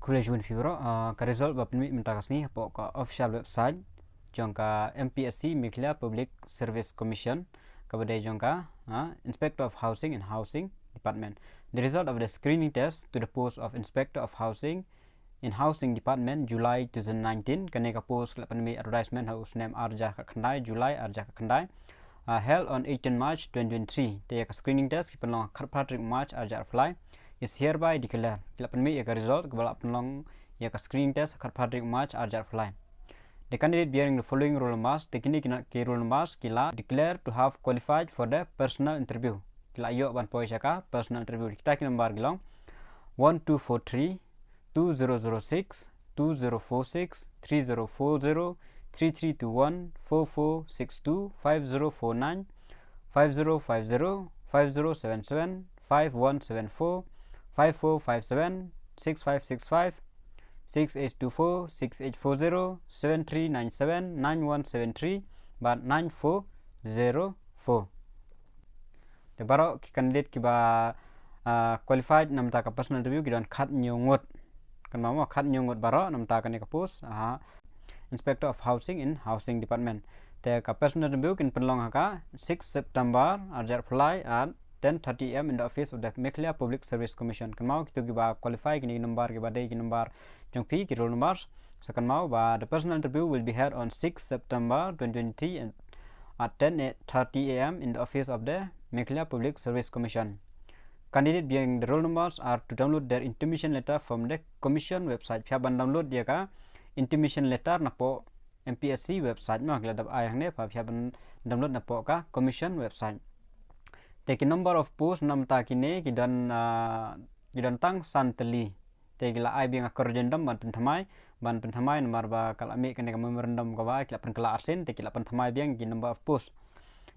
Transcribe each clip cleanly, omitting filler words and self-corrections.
Kuliah Fibro, ka result bapin minta kasih po ka official website jongka Mpsc Meghalaya Public Service Commission kepada jongka Inspector of Housing and Housing Department. The result of the screening test to the post of Inspector of Housing in Housing Department July 2019 kene ka post pandemi advertisement house name arja ka khandai July arja ka khandai held on 18 March 2023. The screening test kipenlong Patrick March arja apply is hereby declared. Pandemi ka result kebala penlong ya ka screening test Patrick March arja apply. The candidate bearing the following roll numbers, the kini ki roll numbers kila declared to have qualified for the personal interview. Kila yo ban poi ka personal interview. Kita ki number gilong 1243 2006 2046 3040 3321 4462 5049 5050 5077 5174 5457 6565 6824 6840 7397 9173 but 9404. The baro ki candidate ki ba qualified namta ka personal interview ki don khat nyungut kan mau khat nyungut baro namta ka ne ka post Inspector of Housing in Housing Department. The ka personal interview kin penlong ka 6 September arjar apply at 10:30 am in the office of the Meghalaya Public Service Commission. Kan mau kitu ki ba qualify kini number ki ba dei ki number jong pi ki roll numbers. So kan mau ba the personal interview will be held on 6 September 2020 at 10:30 am in the office of the Meghalaya Public Service Commission. Candidate bearing the roll numbers are to download their intimation letter from the commission website. Pia ban download dia ka intimation letter na po Mpsc website ma kila dap ayang ne pia ban download na po ka commission website. Take number of posts namta kine kidan tang santeli. Take la ai binga korjendam ban penthamai nomor ba kala me kene ka memorandum ka ba kila pen kala arsen take la penthamai biang ki number of posts.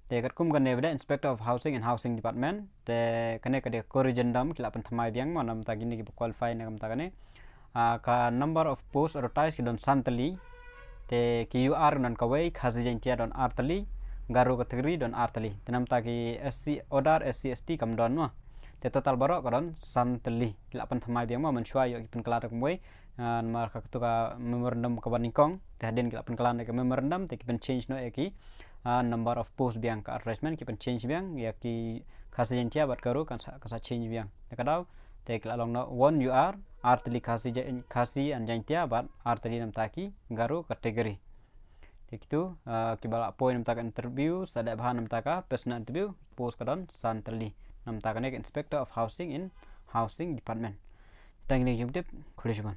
Te kum kan nevda Inspector of Housing and Housing Department te kene ka de korjendam kila penthamai biang ma namta kine ki qualify na namta kane ka number of posts advertised kidan santeli te ki UR nan ka wei khazi jentia don artali garu kategori don artali tenam taki SC order SC ST kam don no te total baro karon santeli kila pan thamai biang ma menshua yo pen kala tak moi mar ka tu ka memorandum ka banikong te haden kila pen kala ka memorandum te pen change no eki number of post biang ka advertisement ki pen change biang ya ki khasi jentia bat garu kan sa change biang te kadau te kila long no one UR artali khasi an jentia bat artali nam taki garu kategori. Itu kibala point namta ka interview sada bahan namta ka personal interview post kadon santali namta ka Inspector of Housing in Housing Department. Thank you jumtip kuliah